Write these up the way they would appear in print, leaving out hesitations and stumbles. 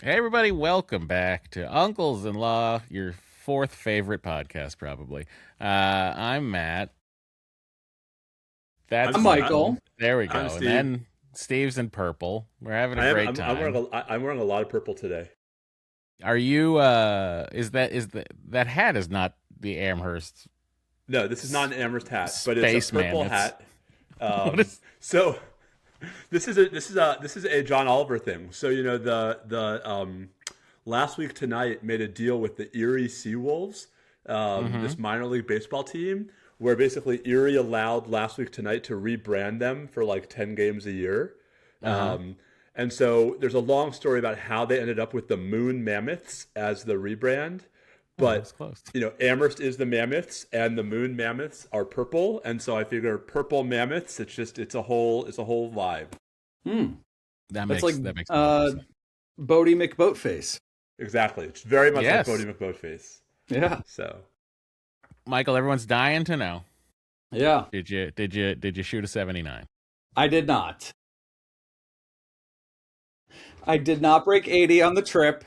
Hey, everybody, welcome back to Uncles in Law, your fourth favorite podcast, probably. I'm Matt. I'm That's I'm Scott. Michael. Michael. There we I'm go. And Steve. then Steve's in purple. We're having a I am. great I'm wearing time. I'm wearing a lot of purple today. Are you, that hat is not the Amherst No, this is not an Amherst hat, but it's a spaceman. purple hat. What is, So this is a John Oliver thing. So the last week tonight made a deal with the Erie Seawolves, this minor league baseball team, where basically Erie allowed last week tonight to rebrand them for like 10 games a year. And so there's a long story about how they ended up with the Moon Mammoths as the rebrand. that's But close. Amherst is the Mammoths, and the Moon Mammoths are purple, and so I figure purple Mammoths. It's a whole vibe. That That's makes, like that makes a lot of sense. Bodie McBoatface. Exactly. It's very much Yes. like Bodie McBoatface. Yeah. So Michael, everyone's dying to know. Yeah. Did you shoot a 79? I did not. I did not break 80 on the trip,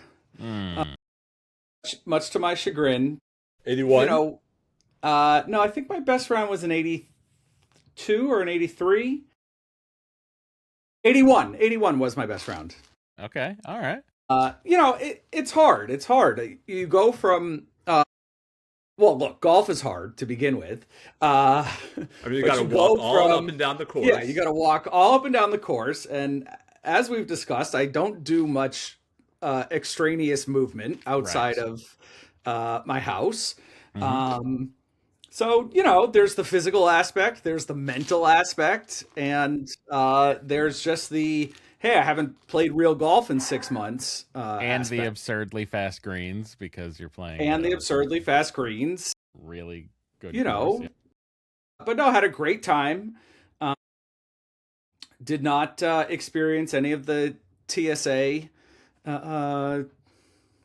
much to my chagrin. 81. No, I think my best round was an 82 or an 83. 81. 81 was my best round. Okay, all right. It's hard. It's hard. You go from well, look, golf is hard to begin with. I mean, you got to walk all up and down the course. Yeah, you got to walk all up and down the course. And as we've discussed, I don't do much extraneous movement outside Right. of my house. So, there's the physical aspect, there's the mental aspect, and there's just hey, I haven't played real golf in 6 months. And the aspect. absurdly fast greens because you're playing. And the absurdly fast greens. Really good. Course, yeah. But no, had a great time. Did not experience any of the TSA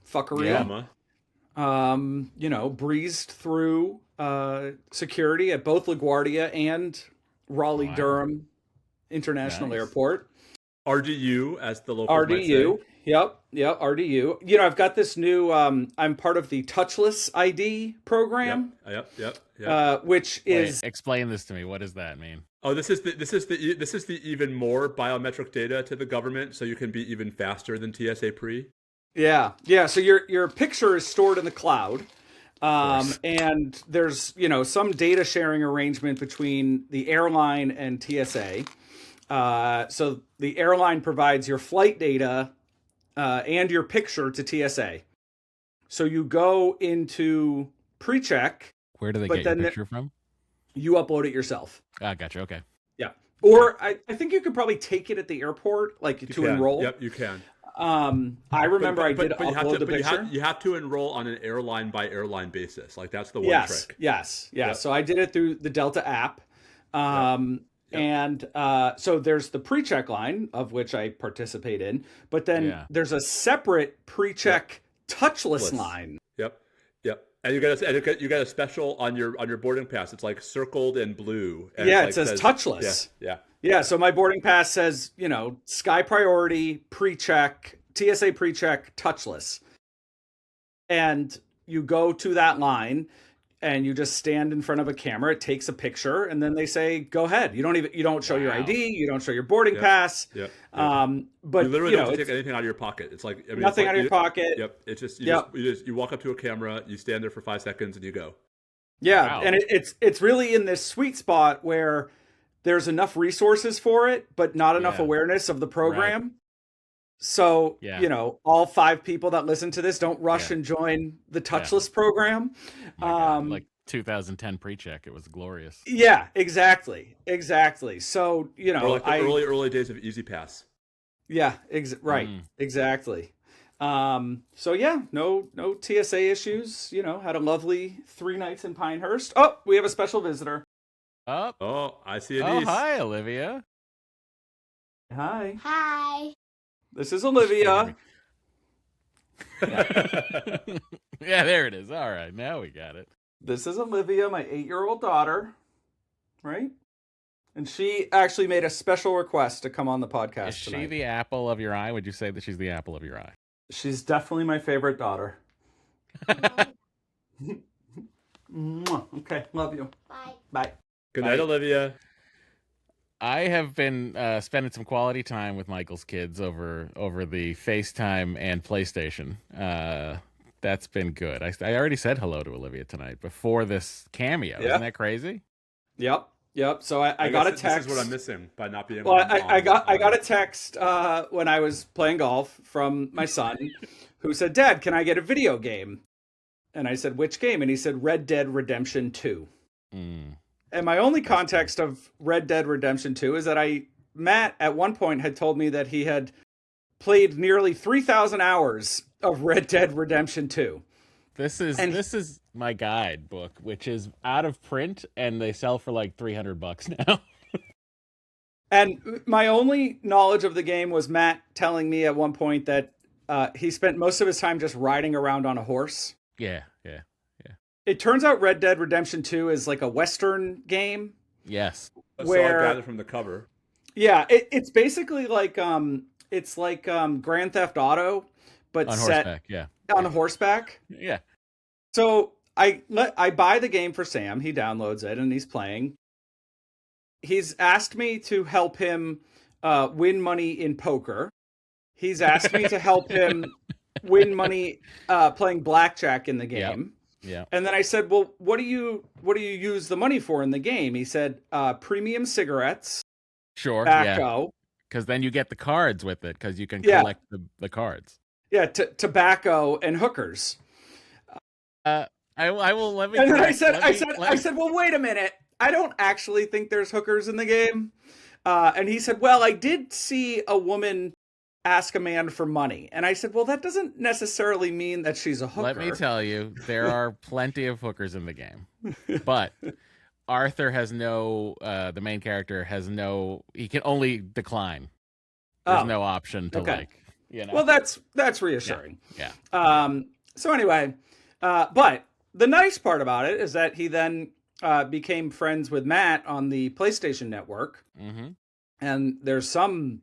fuckery. Yeah. Breezed through security at both LaGuardia and Raleigh Durham International Airport. RDU, as the local RDU. Yep, RDU. I've got this new. I'm part of the Touchless ID program. Yep. Which is explain this to me. What does that mean? Oh, this is the even more biometric data to the government, so you can be even faster than TSA pre. Yeah. So your picture is stored in the cloud, and there's some data sharing arrangement between the airline and TSA. So the airline provides your flight data and your picture to TSA. So you go into pre-check. Where do they get your picture from? You upload it yourself. Ah, gotcha. Okay. Yeah. Or I think you could probably take it at the airport, like to enroll. Yep, you can. I remember I did upload the picture. You have to enroll on an airline by airline basis. Like that's the one trick. Yes. Yep. So I did it through the Delta app. And so there's the pre-check line, of which I participate in, but then there's a separate pre-check touchless line. Yep. And you got a special on your boarding pass. It's like circled in blue. And it says touchless. Yeah. So my boarding pass says, Sky Priority pre-check, TSA pre-check, touchless. And you go to that line and you just stand in front of a camera. It takes a picture, and then they say, "Go ahead." You don't show your ID. You don't show your boarding pass. Yep. But you literally don't take anything out of your pocket. It's like nothing out of your pocket. Yep. It's just you walk up to a camera, you stand there for 5 seconds, and you go. Yeah, wow. And it's really in this sweet spot where there's enough resources for it, but not enough awareness of the program. Right. So, all 5 people that listen to this don't rush and join the touchless program. Like 2010 pre-check, it was glorious. Yeah, exactly. So, or like the early days of Easy Pass. Yeah, right. Exactly. So yeah, no TSA issues, had a lovely 3 nights in Pinehurst. Oh, we have a special visitor. Oh, I see a niece. Oh, hi, Olivia. Hi. This is Olivia. Yeah, there it is. All right, now we got it. This is Olivia, my 8-year-old daughter, right? And she actually made a special request to come on the podcast tonight. Is she the apple of your eye? Would you say that she's the apple of your eye? She's definitely my favorite daughter. Mwah. Okay, love you. Bye. Bye. Good night, Bye. Olivia. I have been spending some quality time with Michael's kids over the FaceTime and PlayStation. That's been good. I already said hello to Olivia tonight before this cameo. Yeah. Isn't that crazy? Yep. So I guess got a text. This is what I'm missing by not being. Well, I got a text when I was playing golf from my son, who said, "Dad, can I get a video game?" And I said, "Which game?" And he said, "Red Dead Redemption 2." Mm. And my only context of Red Dead Redemption 2 is that Matt at one point had told me that he had played nearly 3,000 hours of Red Dead Redemption 2. This is my guidebook, which is out of print, and they sell for like $300 now. And my only knowledge of the game was Matt telling me at one point that he spent most of his time just riding around on a horse. Yeah. It turns out Red Dead Redemption 2 is like a Western game. Yes. So I gathered from the cover. Yeah, it's basically like Grand Theft Auto, but On set horseback, yeah. on horseback. Yeah. So I buy the game for Sam. He downloads it and he's playing. He's asked me to help him win money in poker. He's asked me to help him win money playing blackjack in the game. Yeah. And then I said, "Well, what do you use the money for in the game?" He said, "Premium cigarettes, Sure. tobacco." Because then you get the cards with it, because you can collect the cards. Yeah, tobacco and hookers. I will let me. And then I correct- said, "Well, wait a minute. I don't actually think there's hookers in the game." And he said, "Well, I did see a woman ask a man for money." And I said, "Well, that doesn't necessarily mean that she's a hooker." Let me tell you, there are plenty of hookers in the game, but Arthur has no. The main character has no. He can only decline. There's no option to Well, that's reassuring. Yeah. So anyway, but the nice part about it is that he then became friends with Matt on the PlayStation Network, and there's some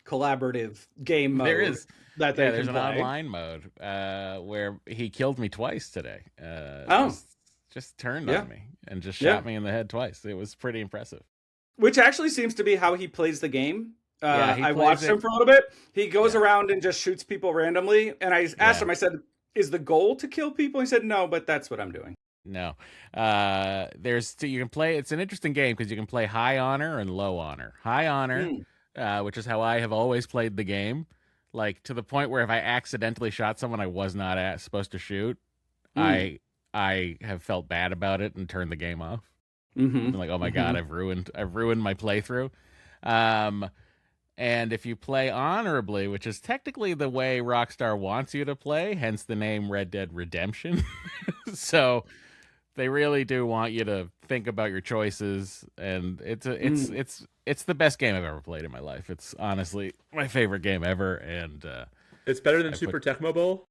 collaborative game mode. There is. That they there's can an play. online mode where he killed me twice today. Just turned on me and just shot me in the head twice. It was pretty impressive. Which actually seems to be how he plays the game. I plays watched him for a little bit. He goes around and just shoots people randomly. And I asked him, I said, "Is the goal to kill people?" He said, "No, but that's what I'm doing." No. You can play. It's an interesting game because you can play high honor and low honor. High honor, which is how I have always played the game, like to the point where if I accidentally shot someone I was not supposed to shoot, I have felt bad about it and turned the game off. I'm like, oh my god, I've ruined my playthrough. And if you play honorably, which is technically the way Rockstar wants you to play, hence the name Red Dead Redemption. So they really do want you to think about your choices, and it's the best game I've ever played in my life. It's honestly my favorite game ever, and it's better than Super Tecmo Bowl.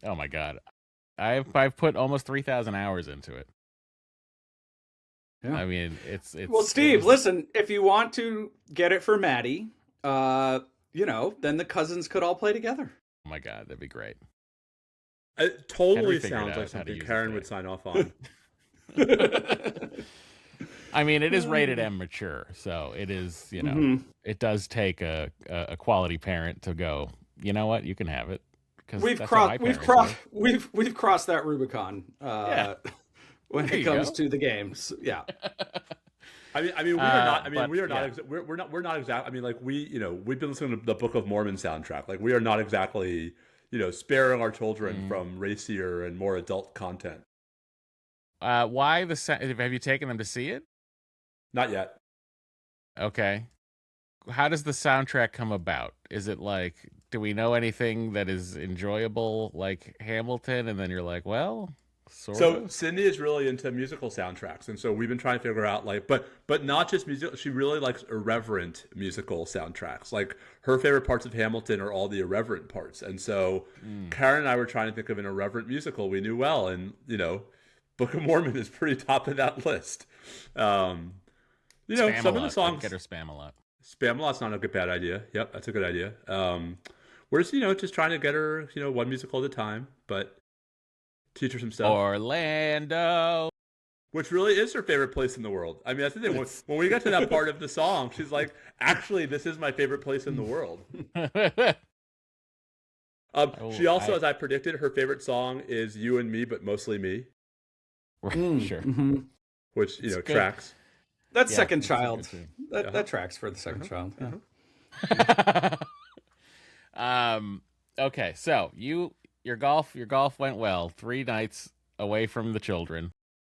Oh my god, I've put almost 3,000 hours into it. Yeah. I mean, it's well, Steve. Listen, if you want to get it for Maddie, then the cousins could all play together. Oh my god, that'd be great. It totally sounds like something Karen would sign off on. I mean, it is rated M mature, so it is. It does take a quality parent to go. You know what? You can have it. We've crossed that Rubicon. When it comes to the games, yeah. I mean, we are not. I mean, we are not. We're not exactly. I mean, like we've been listening to the Book of Mormon soundtrack. Like we are not exactly, sparing our children from racier and more adult content. Why have you taken them to see it? Not yet. Okay. How does the soundtrack come about? Is it like, do we know anything that is enjoyable, like Hamilton? And then you're like, well. So Sydney is really into musical soundtracks, and so we've been trying to figure out but not just music. She really likes irreverent musical soundtracks. Like her favorite parts of Hamilton are all the irreverent parts, and so Karen and I were trying to think of an irreverent musical we knew well, and Book of Mormon is pretty top of that list. Some of the songs get her Spam-A-Lot. Spam-A-Lot's not a bad idea. Yep, that's a good idea. We're just, just trying to get her, one musical at a time, but teach her some stuff. Orlando. Which really is her favorite place in the world. I mean, that's the thing. When we get to that part of the song, she's like, actually, this is my favorite place in the world. She also, as I predicted, her favorite song is You and Me, but mostly me. Sure. Mm-hmm. Which, tracks. That's second child. That tracks for the second child. Yeah. Okay, so your golf went well. 3 nights away from the children.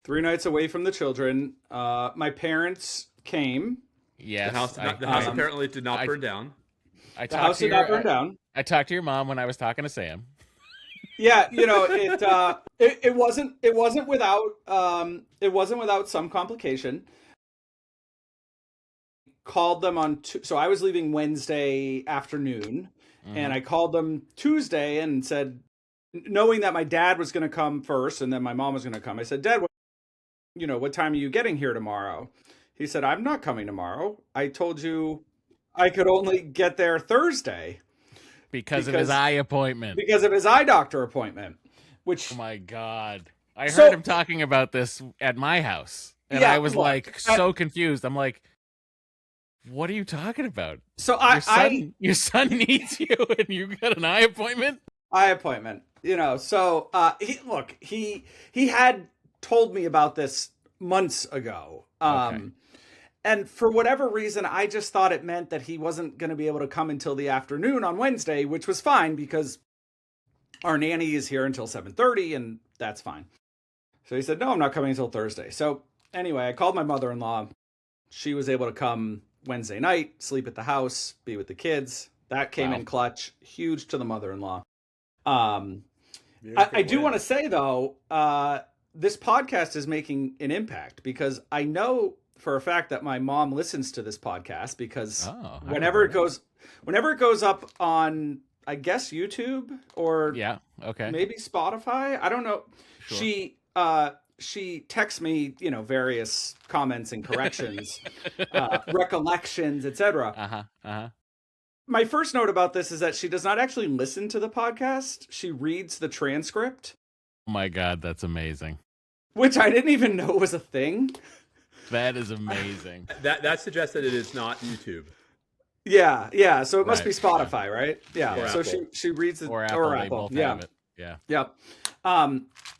3 nights away from the children. My parents came. Yes. The house apparently did not burn down. The house did not burn down. I talked to your mom when I was talking to Sam. Yeah, it wasn't without some complication. Called them on so I was leaving Wednesday afternoon, and I called them Tuesday and said, knowing that my dad was going to come first and then my mom was going to come, I said, Dad, what time are you getting here tomorrow? He said, I'm not coming tomorrow. I told you I could only get there Thursday. Because of his eye appointment. Because of his eye doctor appointment. Which, oh my God. I heard him talking about this at my house. And I was so confused. I'm like, what are you talking about? So your son needs you and you got an eye appointment? Eye appointment. So he had told me about this months ago. Okay. And for whatever reason, I just thought it meant that he wasn't going to be able to come until the afternoon on Wednesday, which was fine because our nanny is here until 7:30 and that's fine. So he said, no, I'm not coming until Thursday. So anyway, I called my mother-in-law. She was able to come Wednesday night, sleep at the house, be with the kids. That came in clutch, huge to the mother-in-law. I do want to say, though, this podcast is making an impact because I know for a fact that my mom listens to this podcast because whenever it goes up on, I guess, YouTube or maybe Spotify, I don't know. Sure. She texts me, various comments and corrections, recollections, etc. My first note about this is that she does not actually listen to the podcast. She reads the transcript. Oh my God, that's amazing. Which I didn't even know was a thing. That is amazing. That suggests that it is not YouTube. Yeah. So it must be Spotify, right? Yeah. So Apple. she reads it or Apple. They both have it. Yeah.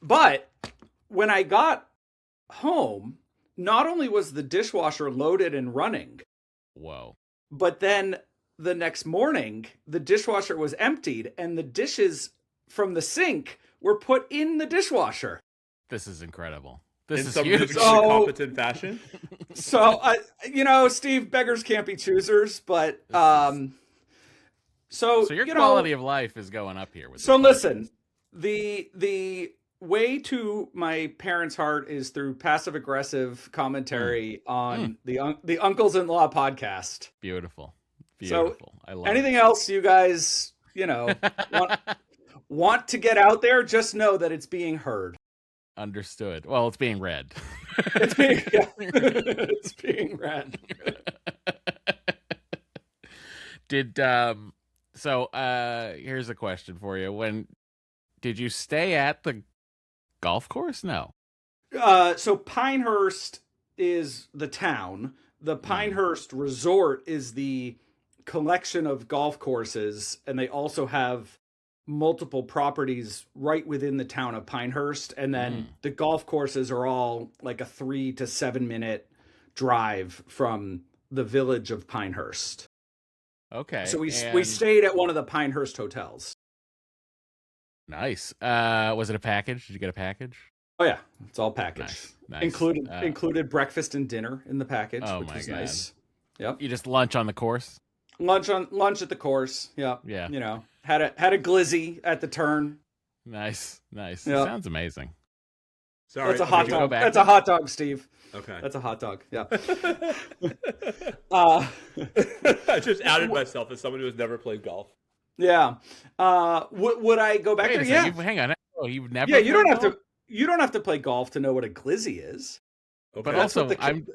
But when I got home, not only was the dishwasher loaded and running. Whoa. But then the next morning, the dishwasher was emptied and the dishes from the sink were put in the dishwasher. This is incredible. This is some huge. competent fashion. So, Steve, beggars can't be choosers, but so your quality of life is going up here. With so listen, the way to my parents' heart is through passive aggressive commentary on the Uncles-in-Law podcast. Beautiful. So I love anything else you guys, want to get out there, just know that it's being heard. Understood. Well, it's being read. It's being read. Here's a question for you. Did you stay at the golf course? No. So Pinehurst is the town. The Pinehurst Resort is the collection of golf courses, and they also have multiple properties right within the town of Pinehurst, and then the golf courses are all like a 3 to 7 minute drive from the village of Pinehurst. Okay. So we stayed at one of the Pinehurst hotels. Nice. Was it a package? Did you get a package? Oh yeah, it's all packaged. Nice. Included breakfast and dinner in the package, which was nice. Yep. You just lunch on the course? Lunch at the course. Yep. Yeah. Had a glizzy at the turn. Nice. Yep. Sounds amazing. Sorry. That's a hot dog. That's a hot dog, Steve. Okay. That's a hot dog. Yeah. I just outed myself as someone who has never played golf. Yeah. Would I go back there? Yeah. Hang on. Oh, you've never. Yeah. You don't have to play golf to know what a glizzy is. Okay. But also,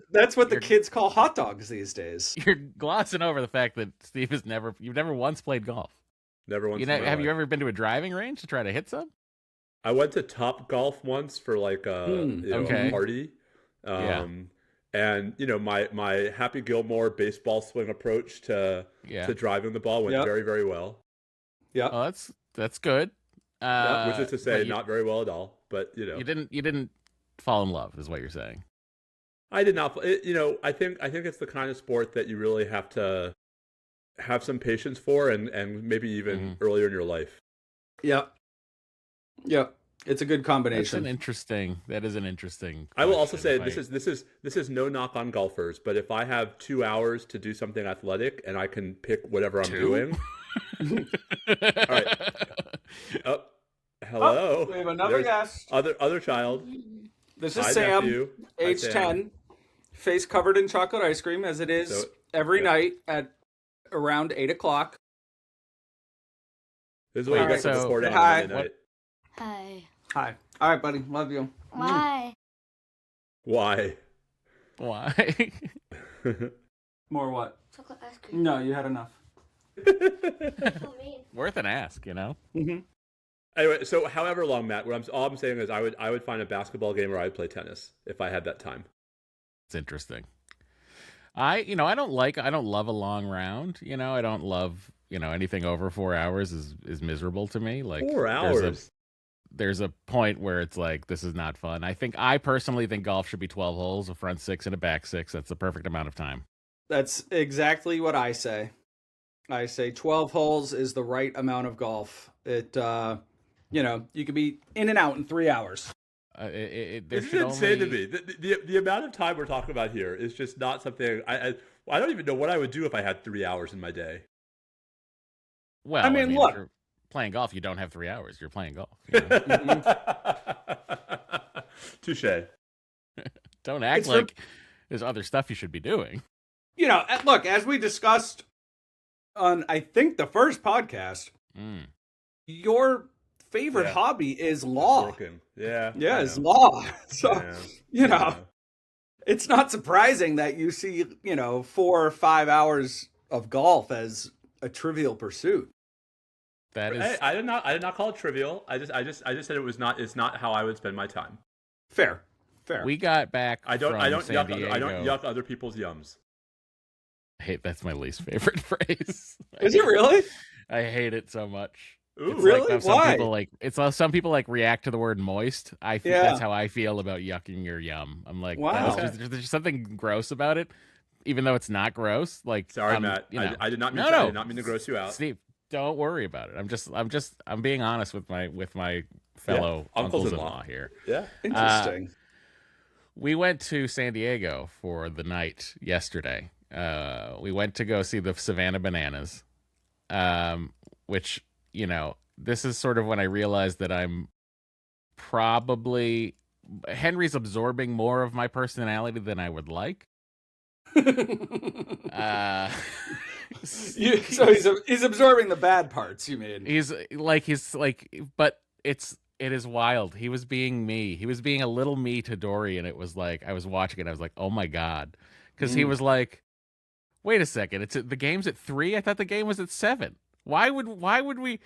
that's what the kids call hot dogs these days. You're glossing over the fact that Steve you've never once played golf. Never once in my Have life. you ever been to a driving range to try to hit some? I went to Top Golf once for like a a Okay. party, Yeah. um, and my Happy Gilmore baseball swing approach Yeah. to driving the ball went Yep. very, very well. Yep. Oh, that's good. Which is to But say, not very well at all. But you didn't fall in love, is what you're saying. I did not. I think it's the kind of sport that you really have to have some patience for, and maybe even earlier in your life. Yep. Yep. It's a good combination. That is an interesting. I will also question. say this is no knock on golfers, but if I have 2 hours to do something athletic and I can pick whatever I'm doing, all right. Oh, hello. We have another guest. Other child. This is Hi, Sam, nephew. Hi, age Sam. 10, face covered in chocolate ice cream, as it is every night at around 8 o'clock. This is what you get for recording on Monday night. Hi. Hi. All right, buddy. Love you. Why? Why? Why? More what? Chocolate ice cream. No, you had enough. So mean. Worth an ask, Mm-hmm. Anyway, so however long, Matt, all I'm saying is I would find a basketball game or I'd play tennis if I had that time. It's interesting. I don't love a long round. I don't love, anything over 4 hours is miserable to me. Like 4 hours. There's a point where it's like, this is not fun. I personally think golf should be 12 holes, a front six and a back six. That's the perfect amount of time. That's exactly what I say. I say 12 holes is the right amount of golf. It, you could be in and out in 3 hours. This is insane to me. The amount of time we're talking about here is just not something I don't even know what I would do if I had 3 hours in my day. Well, I mean, if look, you're playing golf, you don't have 3 hours. You're playing golf. Touche. Don't act like there's other stuff you should be doing. Look, as we discussed on, I think, the first podcast, your favorite hobby is law. Working. Yeah. Yeah, it's law. So, yeah. It's not surprising that you see, 4 or 5 hours of golf as a trivial pursuit. That is. Hey, I did not call it trivial. I just said it's not how I would spend my time. Fair. We got back. I don't yuck other people's yums. That's my least favorite phrase. Is it really? I hate it so much. Ooh, it's really? Like Why? Some people react to the word moist. That's how I feel about yucking your yum. I'm like, wow. There's just something gross about it, even though it's not gross. Like, sorry, Matt. I did not mean I did not mean to gross you out. Steve, don't worry about it. I'm being honest with my fellow uncles-in-law here. Yeah, interesting. We went to San Diego for the night yesterday. We went to go see the Savannah Bananas, which, this is sort of when I realized that I'm probably Henry's absorbing more of my personality than I would like. So he's absorbing the bad parts, you mean? But it is wild. He was being me. He was being a little me to Dory, and it was like I was watching it. I was like, oh my god, because he was like, wait a second, the game's at 3. I thought the game was at 7. Why would we?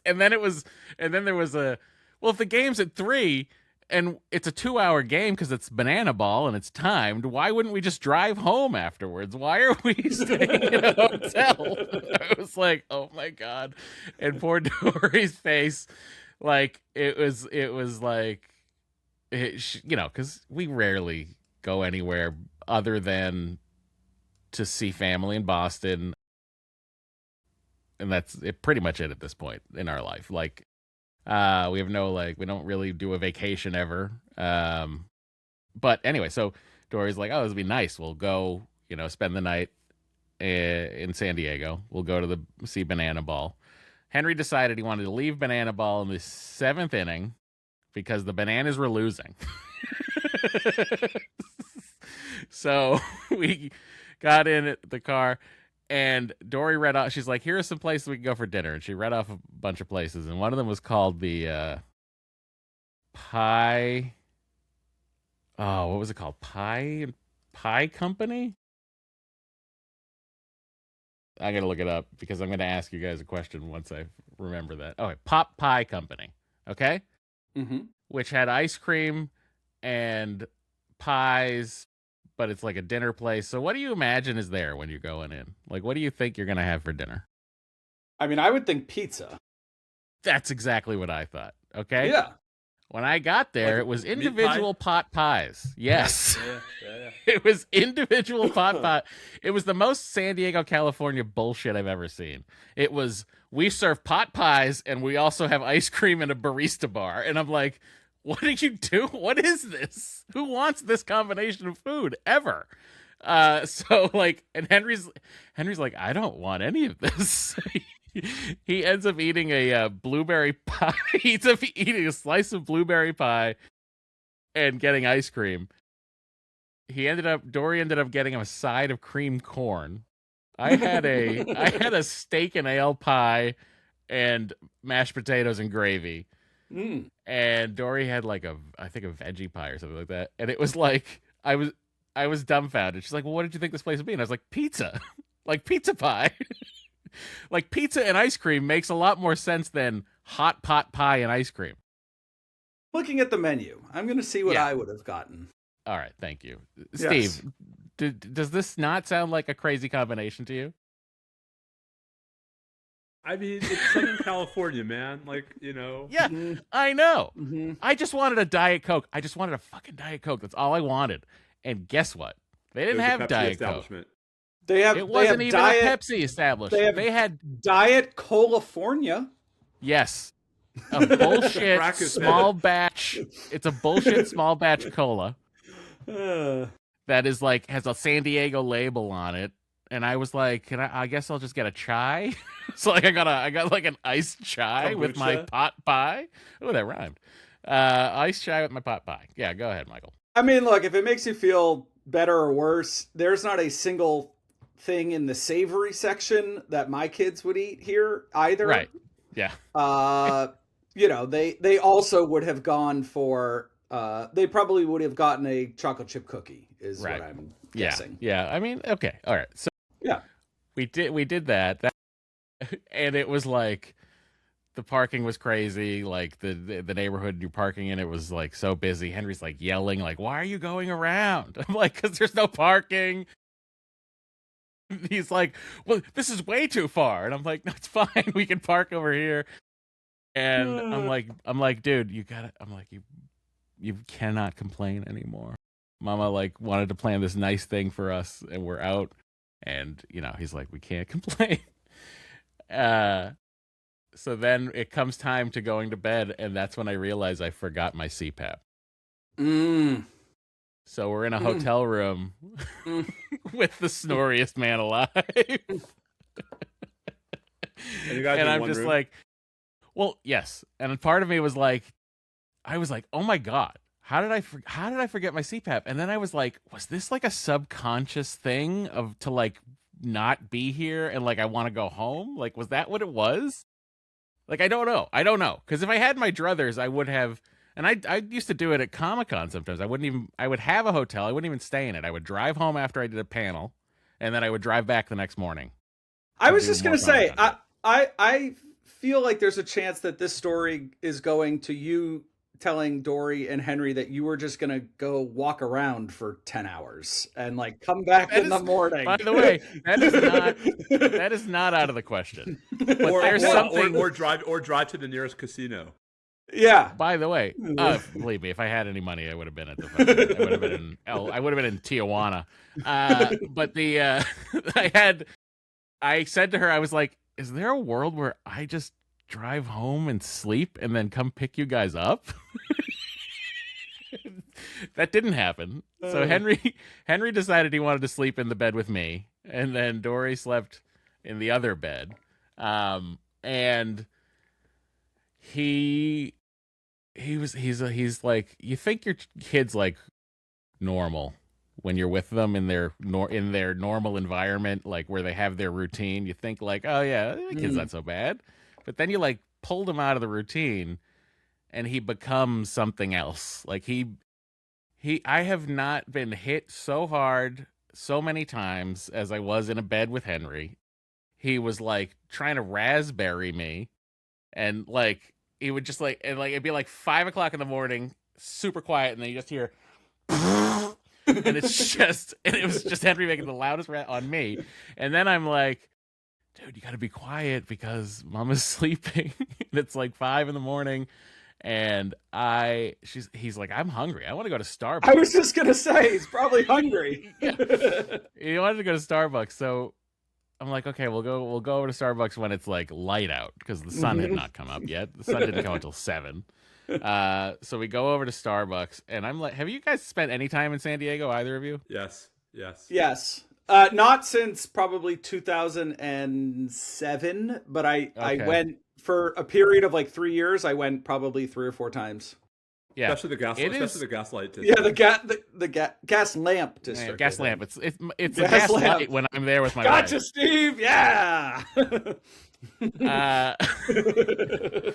and then there was if the game's at 3 and it's a 2-hour game because it's banana ball and it's timed, why wouldn't we just drive home afterwards? Why are we staying in a hotel? I was like, oh my god, and poor Dory's face, like it was like, because we rarely go anywhere other than to see family in Boston. And that's pretty much it at this point in our life. Like, we have we don't really do a vacation ever. But anyway, so Dory's like, oh, this would be nice. We'll go, spend the night in San Diego. We'll go to see Banana Ball. Henry decided he wanted to leave Banana Ball in the 7th inning because the Bananas were losing. So we got in the car. And Dory read off, she's like, here are some places we can go for dinner. And she read off a bunch of places. And one of them was called the Pie. Oh, what was it called? Pie Company? I gotta look it up because I'm gonna ask you guys a question once I remember that. Okay, Pop Pie Company. Okay, which had ice cream and pies, but it's like a dinner place. So what do you imagine is there when you're going in? Like, what do you think you're gonna have for dinner? I mean, I would think pizza. That's exactly what I thought. Okay. Yeah. When I got there, Like it was meat individual pot pies. Yes. Yeah. It was individual pot pie. It was the most San Diego, California bullshit I've ever seen. It was, we serve pot pies and we also have ice cream and a barista bar. And I'm like, what did you do? What is this? Who wants this combination of food ever? So like, and Henry's like, I don't want any of this. He ends up eating a blueberry pie. He ends up eating a slice of blueberry pie and getting ice cream. Dory ended up getting him a side of creamed corn. I had a steak and ale pie and mashed potatoes and gravy. And Dory had like I think a veggie pie or something like that. And it was like, I was dumbfounded. She's like, well, what did you think this place would be? And I was like, pizza. Like pizza pie. Like pizza and ice cream makes a lot more sense than hot pot pie and ice cream. Looking at the menu, I'm going to see what I would have gotten. All right, thank you. Yes. Steve, does this not sound like a crazy combination to you? I mean, it's Southern California, man. Like, you know. Yeah, I know. I just wanted a Diet Coke. I just wanted a fucking Diet Coke. That's all I wanted. And guess what? They didn't have Diet Coke. It wasn't even a Pepsi establishment. They had Diet California. Yes. A bullshit small batch. It's a bullshit small batch cola. That is like, has a San Diego label on it. And I was like, I guess I'll just get a chai. So like I got like an iced chai with my pot pie. Oh, that rhymed. Iced chai with my pot pie. Yeah, go ahead, Michael. I mean, look, if it makes you feel better or worse, there's not a single thing in the savory section that my kids would eat here either. Right. Yeah. You know, they also would have gone for they probably would have gotten a chocolate chip cookie is what I'm guessing. Yeah. I mean, okay. All right. So yeah. We did that and it was like the parking was crazy. Like the neighborhood you're parking in, it was like so busy. Henry's like yelling, like, why are you going around? I'm like, because there's no parking. He's like, well, this is way too far. And I'm like, no, it's fine. We can park over here. And I'm like, dude, you cannot complain anymore. Mama like wanted to plan this nice thing for us and we're out. And, you know, he's like, we can't complain. So then it comes time to going to bed. And that's when I realize I forgot my CPAP. So we're in a hotel room with the snoriest man alive. And I'm just like, well, yes. And part of me was like, I was like, oh my God, how did I forget my CPAP? And then I was like, was this like a subconscious thing to like not be here and like I want to go home? Like, was that what it was? Like, I don't know. Because if I had my druthers, I would have. And I used to do it at Comic-Con sometimes. I would have a hotel. I wouldn't even stay in it. I would drive home after I did a panel, and then I would drive back the next morning. I was just going to say, I feel like there's a chance that this story is going to you telling Dory and Henry that you were just going to go walk around for 10 hours and like come back in the morning. By the way, that is not out of the question. But there's something or drive to the nearest casino. Yeah. By the way, believe me, if I had any money, I would have been at I would have been in Tijuana. But I said to her, I was like, is there a world where I just drive home and sleep and then come pick you guys up? That didn't happen. So Henry decided he wanted to sleep in the bed with me, and then Dory slept in the other bed. And he's like, you think your kid's like normal when you're with them in their normal environment, like where they have their routine. You think like, oh yeah, the kid's not so bad. But then you like pulled him out of the routine and he becomes something else. Like I have not been hit so hard so many times as I was in a bed with Henry. he was like trying to raspberry me, and like he would just like, and like it'd be like 5 o'clock in the morning, super quiet, and then you just hear, and it was just Henry making the loudest on me, and then I'm like, dude, you got to be quiet because Mama's sleeping, and it's like 5 in the morning, and he's like, I'm hungry, I want to go to Starbucks. I was just gonna say he's probably hungry. Yeah. He wanted to go to Starbucks, so I'm like, okay, we'll go over to Starbucks when it's like light out because the sun had not come up yet. The sun didn't come until 7. So we go over to Starbucks, and I'm like, have you guys spent any time in San Diego, either of you? Yes. Yes. Not since probably 2007, but I went for a period of like 3 years. I went probably 3 or 4 times. Yeah, especially the gaslight district. Yeah, the gas lamp district. Gas lamp. It's a gas light when I'm there with my Gotcha, wife. Steve. Yeah. The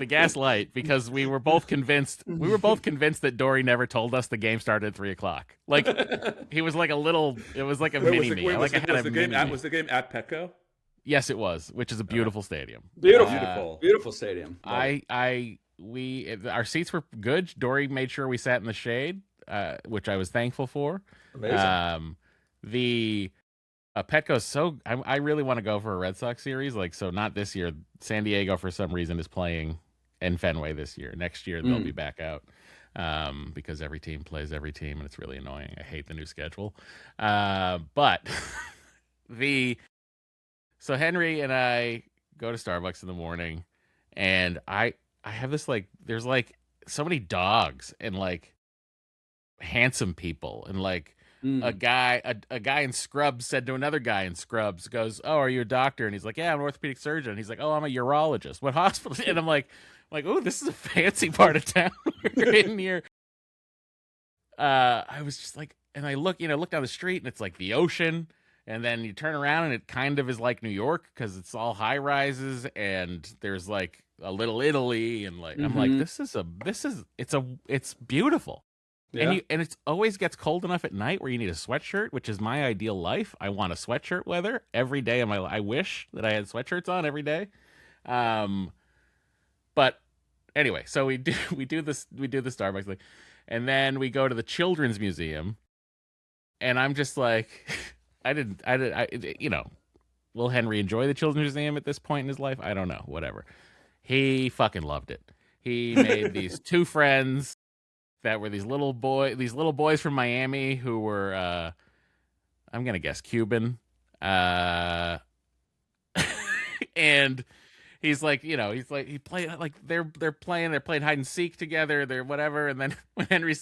gas light, because we were both convinced that Dory never told us the game started at 3:00. Like he was like a little. It was like a mini me. Was the game at Petco? Yes, it was, which is a beautiful stadium. Beautiful stadium. Our seats were good. Dory made sure we sat in the shade, which I was thankful for. Amazing. The Petco's so I really want to go for a Red Sox series. Like, so not this year. San Diego for some reason is playing in Fenway this year. Next year they'll be back out because every team plays every team, and it's really annoying. I hate the new schedule. But so Henry and I go to Starbucks in the morning, and I have this like, there's like so many dogs and like handsome people, and like a guy in scrubs said to another guy in scrubs, goes, "Oh, are you a doctor?" And he's like, "Yeah, I'm an orthopedic surgeon." And he's like, "Oh, I'm a urologist. What hospital?" And I'm like, "Oh, this is a fancy part of town we're in here." I was just like, and I look down the street, and it's like the ocean. And then you turn around, and it kind of is like New York because it's all high rises, and there's like a little Italy, and like I'm like, it's beautiful. Yeah. And it always gets cold enough at night where you need a sweatshirt, which is my ideal life. I want a sweatshirt weather every day of my life. I wish that I had sweatshirts on every day. But anyway, so we do the Starbucks thing, and then we go to the Children's Museum, and I'm just like. Will Henry enjoy the Children's Museum at this point in his life? I don't know. Whatever. He fucking loved it. He made these 2 friends that were these little boys from Miami who were, I'm going to guess Cuban. And he's like, he played like they're playing hide and seek together, they're whatever, and then when they're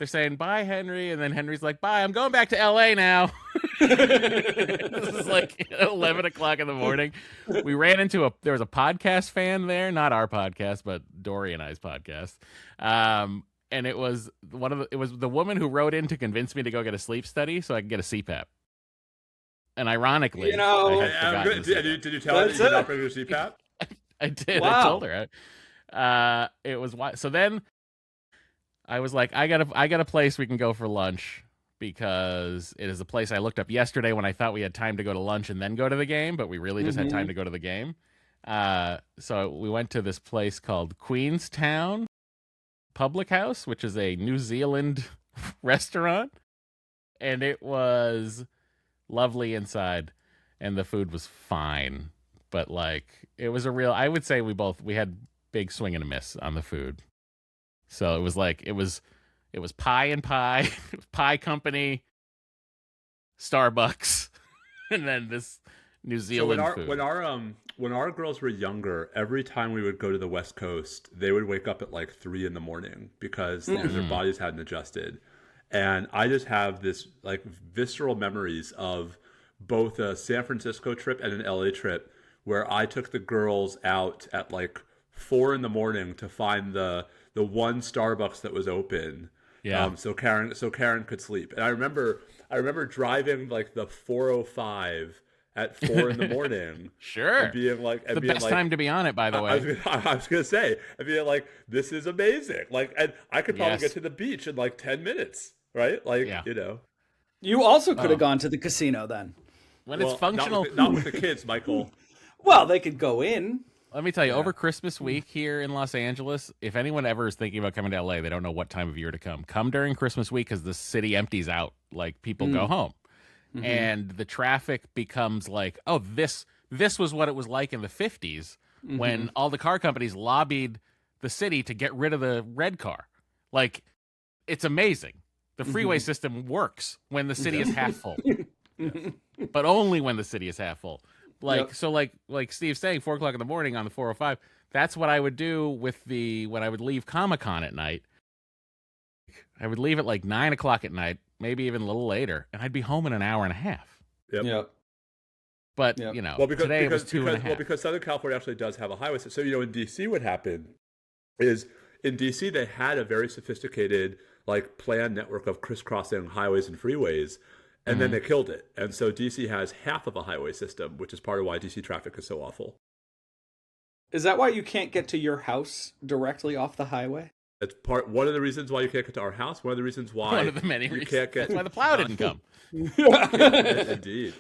saying bye, Henry, and then Henry's like, bye, I'm going back to LA now. This is like 11:00 in the morning. We ran into there was a podcast fan there, not our podcast, but Dory and I's podcast. And it was the woman who wrote in to convince me to go get a sleep study so I could get a CPAP. And ironically, did you tell her that you're not bringing your CPAP? I did. Wow. I told her. It was why. So then I was like, I got a place we can go for lunch, because it is a place I looked up yesterday when I thought we had time to go to lunch and then go to the game, but we really just had time to go to the game. So we went to this place called Queenstown Public House, which is a New Zealand restaurant, and it was lovely inside, and the food was fine, but like it was I would say we had big swing and a miss on the food. So it was like it was pie and pie, Pie Company, Starbucks, and then this New Zealand food. When our girls were younger, every time we would go to the West Coast, they would wake up at like 3 a.m. because their bodies hadn't adjusted. And I just have this like visceral memories of both a San Francisco trip and an LA trip where I took the girls out at like 4 a.m. to find the one Starbucks that was open. Yeah. So Karen could sleep. And I remember driving like the 405 at 4 a.m. Sure. And being like, the best time to be on it, by the way. I was gonna say, and being like, this is amazing. Like, and I could probably get to the beach in like 10 minutes, right? Like, You also could have gone to the casino then. When it's functional. Not with the kids, Michael. Well, they could go in. Let me tell you, over Christmas week here in Los Angeles, if anyone ever is thinking about coming to LA, they don't know what time of year to come. Come during Christmas week because the city empties out. Like, people go home. Mm-hmm. And the traffic becomes like, oh, this was what it was like in the 50s when all the car companies lobbied the city to get rid of the red car. Like, it's amazing. The freeway system works when the city is half full. But only when the city is half full. So like Steve's saying, 4 o'clock in the morning on the 405, that's what I would do when I would leave Comic-Con at night. I would leave at like 9 o'clock at night, maybe even a little later, and I'd be home in an hour and a half. Yep. But, you know, today it was 2.5. Well, because Southern California actually does have a highway system. So, you know, in D.C. what happened is in D.C. they had a very sophisticated, like, planned network of crisscrossing highways and freeways, and then they killed it. And so D.C. has half of a highway system, which is part of why D.C. traffic is so awful. Is that why you can't get to your house directly off the highway? It's one of the reasons why you can't get to our house. One of the reasons why one of the many reasons. Can't get. That's why the plow didn't come. Indeed,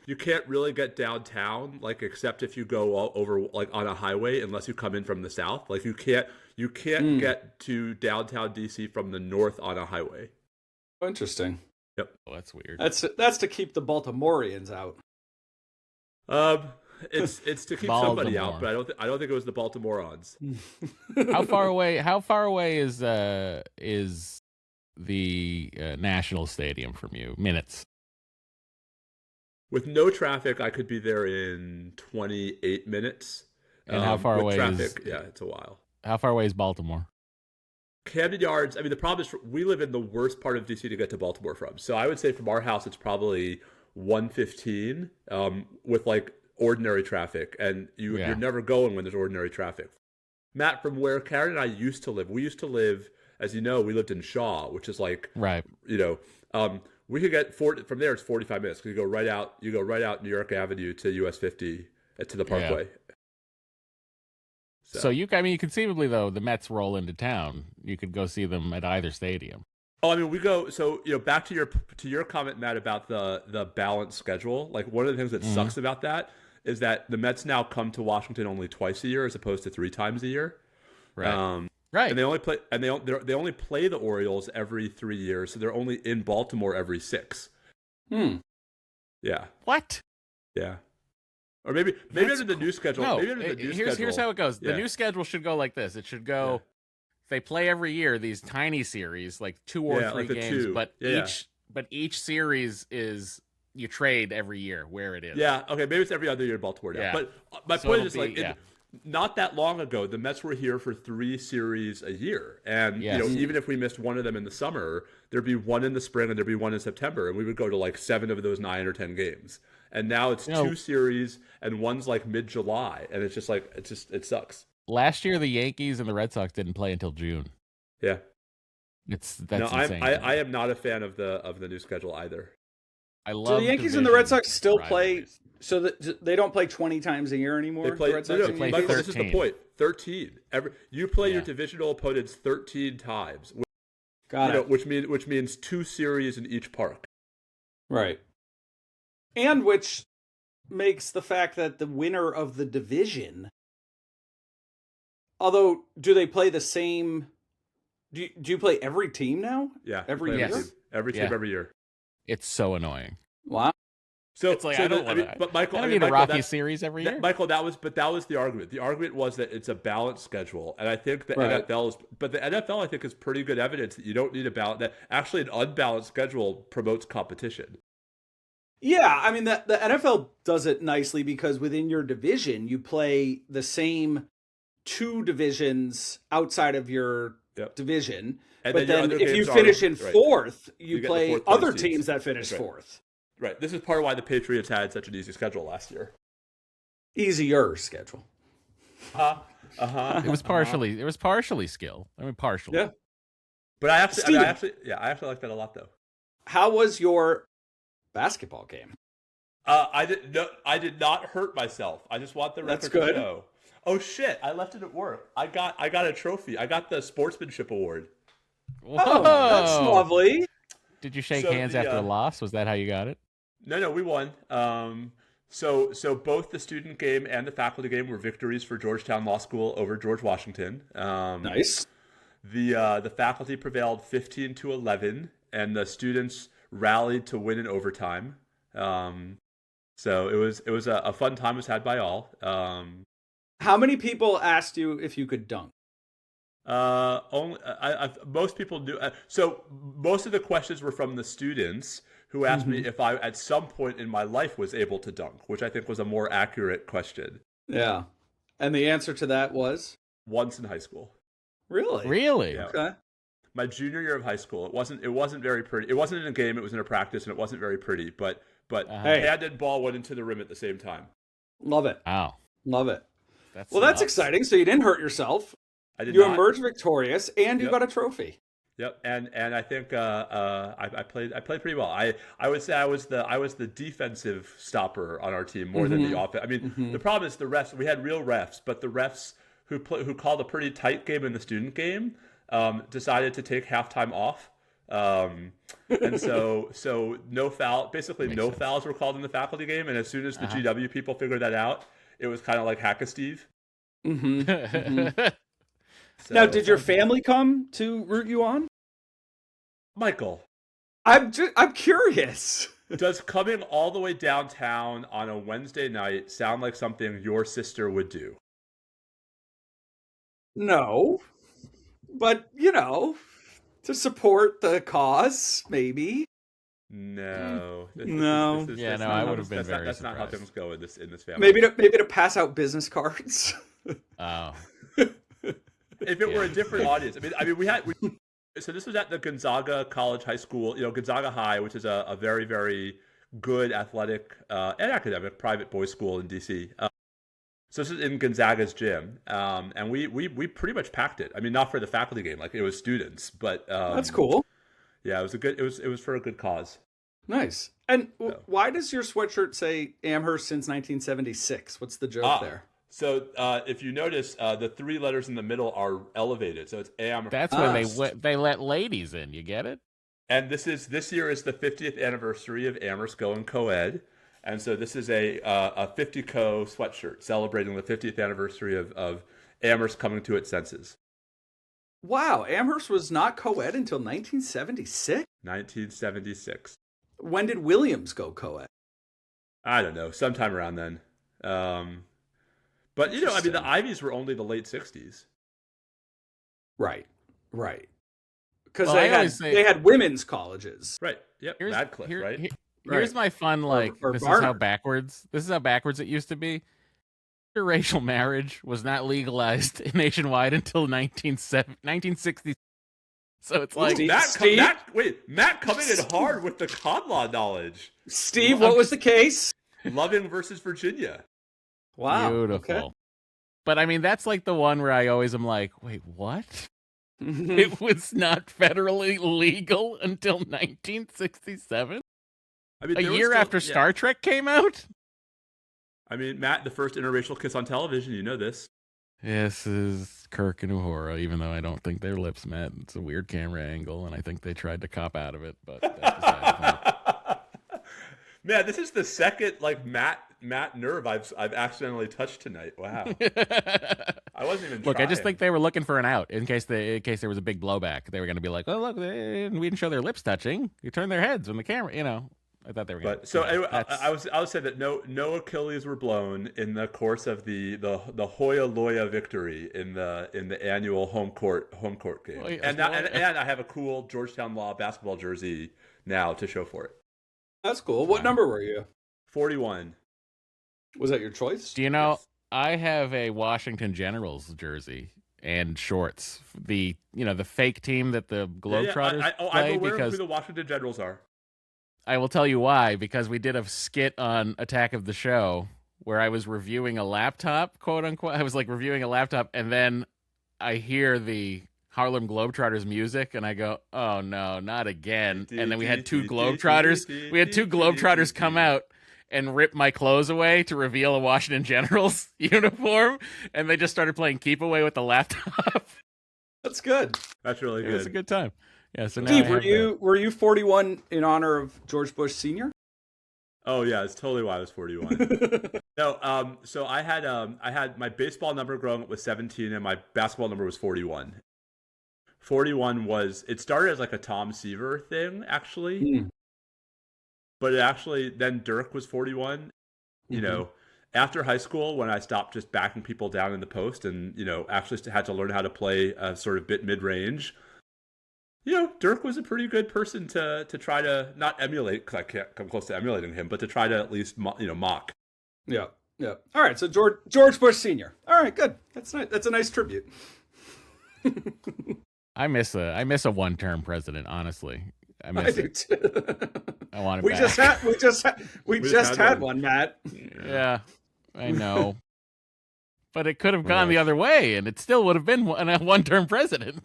you can't really get downtown, like, except if you go over, like, on a highway, unless you come in from the south. Like, you can't get to downtown DC from the north on a highway. Oh, interesting. Yep. Oh, that's weird. That's to keep the Baltimoreans out. It's to keep somebody out, but I don't think it was the Baltimoreans. How far away is the National Stadium from you? Minutes. With no traffic, I could be there in 28 minutes. And how far away traffic, yeah, it's a while. How far away is Baltimore? Camden Yards, I mean, the problem is we live in the worst part of DC to get to Baltimore from. So I would say from our house, it's probably 1:15 with, like, ordinary traffic. And you're never going when there's ordinary traffic. Matt, from where Karen and I used to live, as you know, we lived in Shaw, which is like, right. You know, we could get from there. It's 45 minutes. You go right out New York Avenue to US 50 to the Parkway. Yeah. So you conceivably, though, the Mets roll into town, you could go see them at either stadium. Oh, I mean, we go. So, you know, back to your comment, Matt, about the balanced schedule. Like, one of the things that sucks about that is that the Mets now come to Washington only twice a year as opposed to 3 times a year. Right. Right. And they only play the Orioles every 3 years, so they're only in Baltimore every 6. Yeah. What? Yeah. Or maybe under the new schedule. No, maybe under the new schedule. Here's how it goes. The new schedule should go like this. It should go. They play every year these tiny series, like 2 or 3 like games, but each series is you trade every year where it is. Yeah. Okay. Maybe it's every other year in Baltimore now. Yeah. But my point is, like, not that long ago, the Mets were here for 3 series a year, and you know, even if we missed one of them in the summer, there'd be one in the spring and there'd be one in September, and we would go to like 7 of those 9 or 10 games. And now it's 2 series, and one's like mid-July, and it's just like it sucks. Last year, the Yankees and the Red Sox didn't play until June. Yeah, that's insane. I am not a fan of the new schedule either. I love. Do the Yankees and the Red Sox still play? So that they don't play 20 times a year anymore? They play. The Red Sox Michael, 13. This is the point. 13. You play your divisional opponents 13 times. Got it. Which means 2 series in each park. Right. And which makes the fact that the winner of the division, although, do they play the same? Do you play every team now? Yeah, every year. Every team every year. It's so annoying. Wow. So it's like, but Michael, I don't need a Rocky series every year. Michael, that was the argument. The argument was that it's a balanced schedule, and I think the NFL I think is pretty good evidence that you don't need a balance. That actually an unbalanced schedule promotes competition. Yeah, I mean the NFL does it nicely because within your division you play the same 2 divisions outside of your division, but then if you finish in 4th, you play other teams that finish 4th. Right. This is part of why the Patriots had such an easy schedule last year. Easier schedule. It was partially skill. I mean, partially. Yeah. But I actually like that a lot, though. How was your basketball game? I did not hurt myself. I just want the record to show. Oh shit! I left it at work. I got a trophy. I got the sportsmanship award. Whoa. Oh, that's lovely. Did you shake hands after a loss? Was that how you got it? No, we won. So both the student game and the faculty game were victories for Georgetown Law School over George Washington. Nice. The faculty prevailed 15-11, and the students rallied to win in overtime. So it was a fun time was had by all. How many people asked you if you could dunk? Only most people do. So most of the questions were from the students who asked me if I, at some point in my life, was able to dunk, which I think was a more accurate question. Yeah, and the answer to that was Once in high school. really. Really? Yeah. Okay. My junior year of high school. It wasn't very pretty. It wasn't in a game. It was in a practice, and it wasn't very pretty. But Hey. hand and ball went into the rim at the same time. Love it. Wow. Love it. That's Well, that's nuts. exciting. So you didn't hurt yourself. I did You not. emerged victorious, and you Yep. got a trophy. Yep, and I think I played pretty well. I would say I was the defensive stopper on our team more than the offense. I mean, the problem is the refs. We had real refs, but the refs who called a pretty tight game in the student game decided to take halftime off. And so no foul. Basically, Makes no sense. fouls were called in the faculty game. And as soon as the GW people figured that out, it was kind of like Hack-a-Steve. So, Now, did your family come to root you on? Michael? I'm curious. Does coming all the way downtown on a Wednesday night sound like something your sister would do? No, but to support the cause, maybe. No. No. Yeah, that's no, not I how- would have been that's not- very That's not how surprised. things go in this family. Maybe to pass out business cards. Oh. If it were a different audience, I mean, so this was at the Gonzaga College High School, Gonzaga High, which is a very, very good athletic and academic private boys' school in DC. So this is in Gonzaga's gym, and we pretty much packed it. I mean, not for the faculty game, like it was students, but That's cool. Yeah, it was for a good cause. Nice. And why does your sweatshirt say Amherst since 1976? What's the joke there? So if you notice, the three letters in the middle are elevated, so it's Amherst. That's when they let ladies in. You get it? And this year is the 50th anniversary of Amherst going co-ed, and so this is a 50 co sweatshirt celebrating the 50th anniversary of Amherst coming to its senses. Wow, Amherst was not co-ed until 1976? 1976. When did Williams go co-ed? I don't know, sometime around then. But I mean, the Ivies were only the late 60s. Right. Because Well, they had women's colleges. Right. Yep. Radcliffe. Right. Here's my fun. Like or this is Barnard. how backwards. This is how backwards it used to be. Interracial marriage was not legalized nationwide until 1960. So it's like Matt coming in hard with the con law knowledge. Steve, what was the case? Loving versus Virginia. Wow. beautiful. Okay. But I mean, that's like the one where I always am like, wait, what? It was not federally legal until 1967? I mean, A there was year still- after yeah. Star Trek came out? I mean, Matt, the first interracial kiss on television. You know this. This is Kirk and Uhura, even though I don't think their lips met. It's a weird camera angle, and I think they tried to cop out of it, but that's beside the point. Man, this is the second Matt nerve I've accidentally touched tonight. Wow. I wasn't even. Look, I just trying. think they were looking for an out in case there was a big blowback. They were going to be like, "Oh, look, we didn't show their lips touching. You turned their heads when the camera." I thought they were. But so anyway, I would say that no Achilles were blown in the course of the Hoya Loya victory in the annual home court game. Hoya And Loya. I have a cool Georgetown Law basketball jersey now to show for it. That's cool. What number were you? 41. Was that your choice? Do you know? Yes. I have a Washington Generals jersey and shorts. The fake team that the Globetrotters I'm play aware of because who the Washington Generals are. I will tell you why, because we did a skit on Attack of the Show where I was reviewing a laptop, quote unquote. I was like reviewing a laptop, and then I hear the Harlem Globetrotters music, and I go, "Oh no, not again!" And then we had two Globetrotters. We had two Globetrotters come out and rip my clothes away to reveal a Washington Generals uniform, and they just started playing Keep Away with the laptop. That's good. That's really It was a good. good time. Yeah. So now Steve, I have were you 41 in honor of George Bush Sr.? Oh yeah, it's totally why I was 41. No, so I had my baseball number growing up was 17, and my basketball number was 41. 41 was it started as like a Tom Seaver thing actually, but it actually then Dirk was 41. You know, after high school when I stopped just backing people down in the post and actually had to learn how to play a sort of bit mid range. Dirk was a pretty good person to try to not emulate, because I can't come close to emulating him, but to try to at least mock. Yeah, yeah. All right, so George Bush Sr. All right, good. That's nice. That's a nice tribute. I miss a one-term president. Honestly, I miss do too. I want it We back. we just had one, Matt. Yeah, I know, but it could have gone the other way, and it still would have been a one-term president.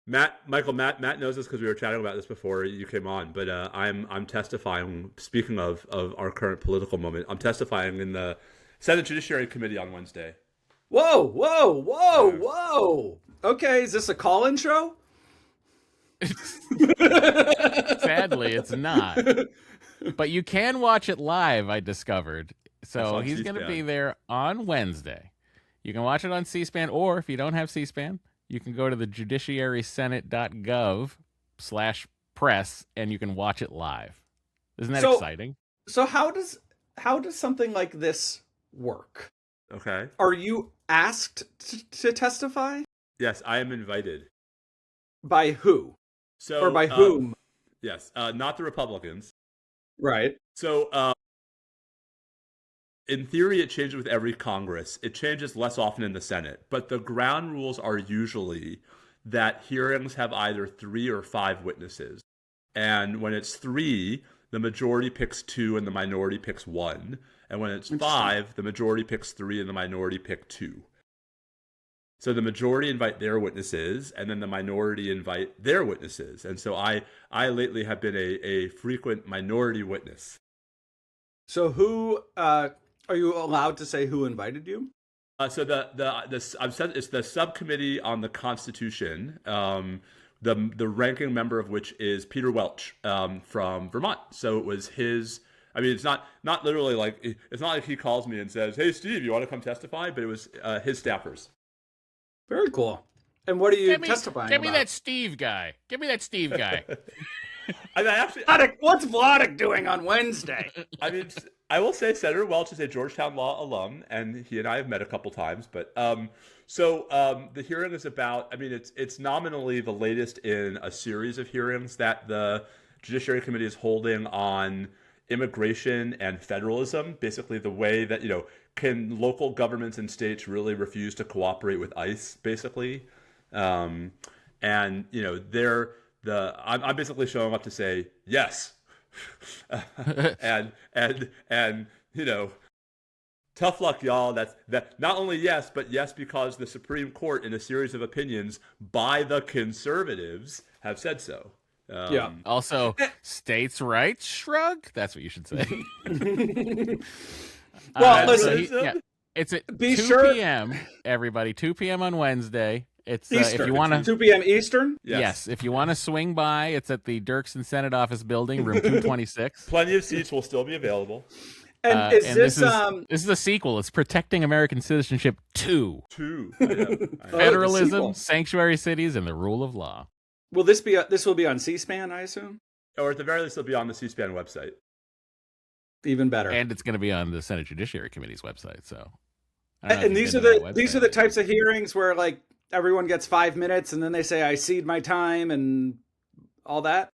Matt knows this because we were chatting about this before you came on. But I'm testifying. Speaking of our current political moment, I'm testifying in the Senate Judiciary Committee on Wednesday. Whoa! Okay, is this a call-in show? Sadly, it's not. But you can watch it live, I discovered. So he's going to be there on Wednesday. You can watch it on C-SPAN, or if you don't have C-SPAN, you can go to the judiciarysenate.gov/press and you can watch it live. Isn't that exciting? So how does something like this work? Okay. Are you asked to testify? Yes, I am invited. By who? Or by whom? Yes, not the Republicans. Right. So, in theory, it changes with every Congress. It changes less often in the Senate. But the ground rules are usually that hearings have either 3 or 5 witnesses. And when it's 3, the majority picks 2 and the minority picks 1. And when it's 5, the majority picks 3 and the minority pick 2. So the majority invite their witnesses, and then the minority invite their witnesses. And so I lately have been a frequent minority witness. So who are you allowed to say who invited you? So it's the subcommittee on the Constitution. The ranking member of which is Peter Welch from Vermont. So it was his. I mean, it's not literally like it's not like he calls me and says, "Hey, Steve, you want to come testify?" But it was his staffers. Very cool. And what are you testifying about? Give me that Steve guy. I mean, actually, what's Vladik doing on Wednesday? I mean, I will say Senator Welch is a Georgetown Law alum, and he and I have met a couple times. But the hearing is about. I mean, it's nominally the latest in a series of hearings that the Judiciary Committee is holding on immigration and federalism. Basically, the way that can local governments and states really refuse to cooperate with ICE, basically, and I'm basically showing up to say yes, and tough luck, y'all. That not only yes, but yes because the Supreme Court, in a series of opinions by the conservatives, have said so. Yeah. Also, states' rights shrug. That's what you should say. Well, listen. It's at 2 p.m. Everybody, 2 p.m. on Wednesday. It's Eastern. If you want to 2 p.m. Eastern. Yes, if you want to swing by, it's at the Dirksen Senate Office Building, room 226. Plenty of seats will still be available. And this is a sequel. It's Protecting American Citizenship 2. Federalism, sanctuary cities, and the rule of law. Will this will be on C-SPAN, I assume? Or at the very least, it'll be on the C-SPAN website. Even better. And it's going to be on the Senate Judiciary Committee's website. So, and these are the types of hearings where like everyone gets 5 minutes and then they say I cede my time and all that.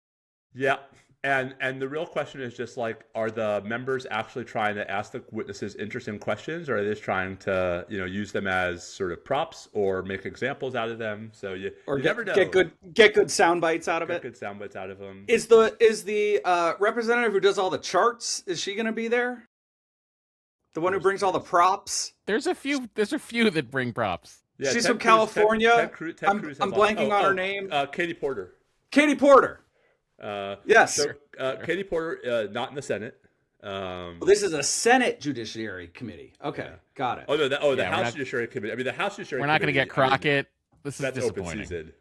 Yeah. And the real question is just like, are the members actually trying to ask the witnesses interesting questions, or are they just trying to, use them as sort of props or make examples out of them? So you never know. Get good sound bites out of it. Good sound bites out of them. Is the representative who does all the charts? Is she going to be there? The one who brings all the props? There's a few that bring props. Yeah, she's from California. I'm blanking on her name. Katie Porter. Katie Porter. Yes. So, Katie Porter, not in the Senate. Well, this is a Senate Judiciary Committee. Okay, got it. Oh no, the House Judiciary Committee. I mean, the House Judiciary. We're not going to get Crockett. This is that's disappointing. open season.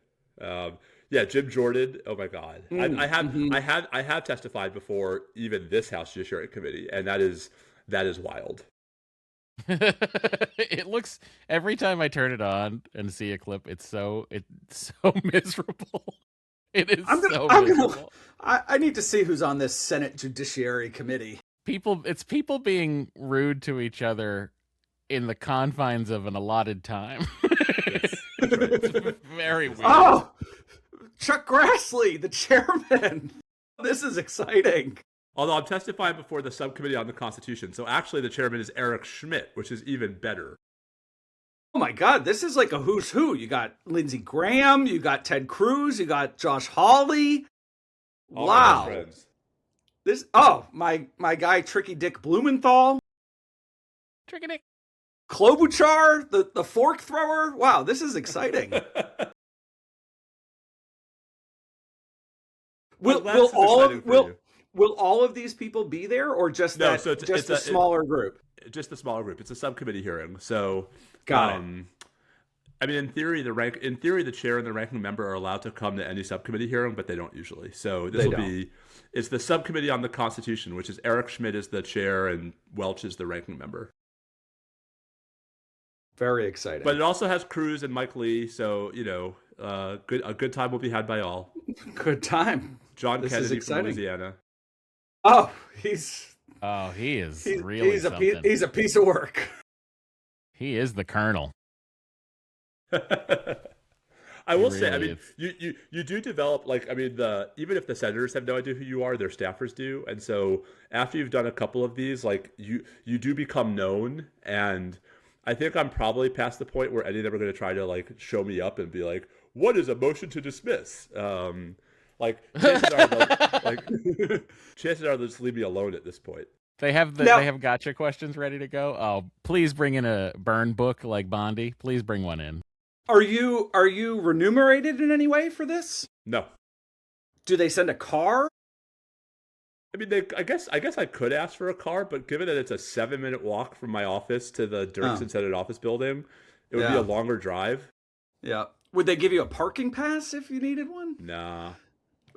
Yeah, Jim Jordan. Oh my God, I have mhm. I have testified before even this House Judiciary Committee, and that is wild. It looks every time I turn it on and see a clip, it's so miserable. It is so I'm gonna, miserable. I need to see who's on this Senate Judiciary Committee. It's people being rude to each other in the confines of an allotted time. Yes, that's right. It's very weird. Oh, Chuck Grassley, the chairman. This is exciting. Although I'm testifying before the subcommittee on the Constitution, so actually the chairman is Eric Schmidt, which is even better. Oh my God, this is like a who's who. You got Lindsey Graham, you got Ted Cruz, you got Josh Hawley. All my Wow. friends. This my guy Tricky Dick Blumenthal, Tricky Dick. Klobuchar, the fork thrower. Wow, this is exciting. Will all of these people be there, or just just a smaller group? Just the smaller group. It's a subcommittee hearing, so got it. I mean, in theory, the chair and the ranking member are allowed to come to any subcommittee hearing, but they don't usually. So it's the subcommittee on the Constitution, which is Eric Schmidt is the chair and Welch is the ranking member. Very exciting. But it also has Cruz and Mike Lee, so a good time will be had by all. Good time. John Kennedy from Louisiana. Oh, he is really something. He's a piece of work. He is the Colonel. I will say, I mean, you do develop even if the senators have no idea who you are, their staffers do, and so after you've done a couple of these, like you do become known, and I think I'm probably past the point where any of them are going to try to like show me up and be like, "What is a motion to dismiss?" Chances are they'll just leave me alone at this point. They have gotcha questions ready to go. Oh, please bring in a burn book like Bondi. Please bring one in. Are you remunerated in any way for this? No. Do they send a car? I mean, I guess I could ask for a car, but given that it's a 7-minute walk from my office to the Dirksen Senate office building, it would be a longer drive. Yeah. Would they give you a parking pass if you needed one? Nah.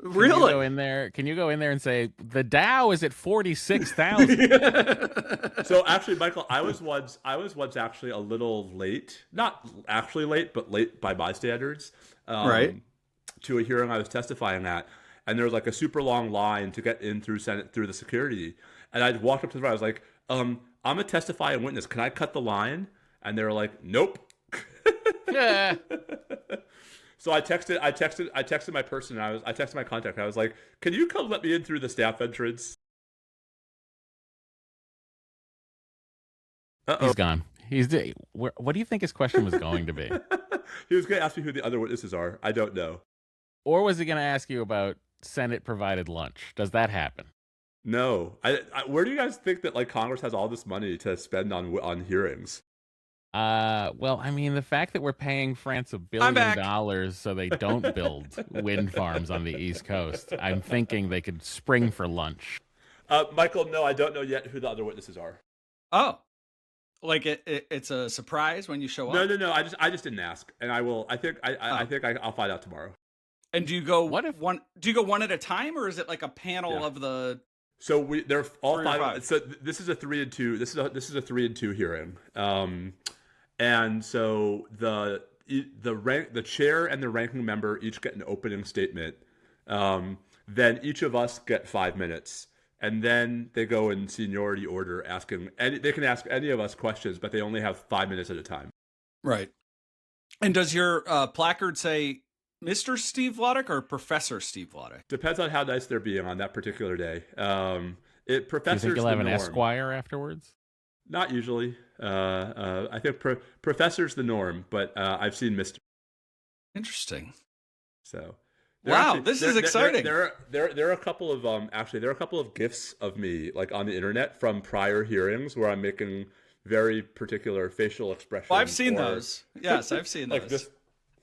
Really? Can you go in there and say the Dow is at 46,000? So actually, Michael, I was once actually a little late. Not actually late, but late by my standards. Right. To a hearing I was testifying at, and there was like a super long line to get in through the security. And I walked up to the front. I was like, I'm a testifying witness. Can I cut the line? And they were like, nope. Yeah. So I texted my person. And I texted my contact. I was like, "Can you come let me in through the staff entrance?" He's gone. What do you think his question was going to be? He was going to ask me who the other witnesses are. I don't know. Or was he going to ask you about Senate provided lunch? Does that happen? No. Where do you guys think that like Congress has all this money to spend on hearings? Well, I mean, the fact that we're paying France $1 billion so they don't build wind farms on the East Coast, I'm thinking they could spring for lunch. Michael, no, I don't know yet who the other witnesses are. Oh, like it's a surprise when you show up? No. I just didn't ask, and I will. I think I'll find out tomorrow. And do you go one at a time, or is it like a panel of the? So they're all five. So this is a 3 and 2. This is a 3 and 2 hearing. And so the chair and the ranking member each get an opening statement. Then each of us get 5 minutes, and then they go in seniority order, they can ask any of us questions, but they only have 5 minutes at a time. Right. And does your placard say Mr. Steve Vladeck or Professor Steve Vladeck? Depends on how nice they're being on that particular day. Professor's Do you think you'll have an norm. Esquire afterwards? Not usually. I think professor's the norm, but I've seen Mr. Interesting. So, wow, this is exciting. There are a couple of GIFs of me like on the internet from prior hearings where I'm making very particular facial expressions. Well, I've seen those. Yes, I've seen those. Like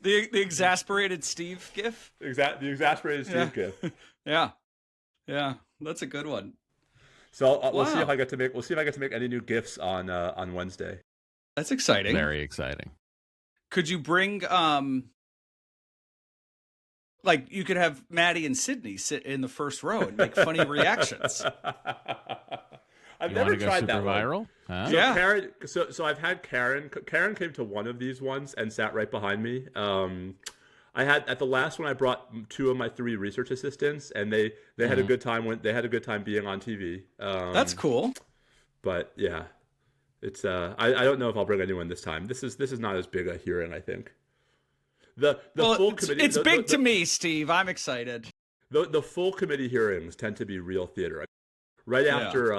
the exasperated Steve GIF. The exasperated Steve GIF. Yeah, that's a good one. So we'll see if I get to make any new GIFs on Wednesday. That's exciting. Very exciting. Could you bring like you could have Maddie and Sydney sit in the first row and make funny reactions. I've You never want to go tried super that one. viral? Huh? So Yeah. Karen, so I've had Karen. Karen came to one of these ones and sat right behind me. I had at the last one I brought 2 of my 3 research assistants, and they had a good time when they had a good time being on TV. That's cool. But yeah, it's I don't know if I'll bring anyone this time. This is not as big a hearing, I think. The full committee. It's big to me, Steve. I'm excited. The full committee hearings tend to be real theater. Right after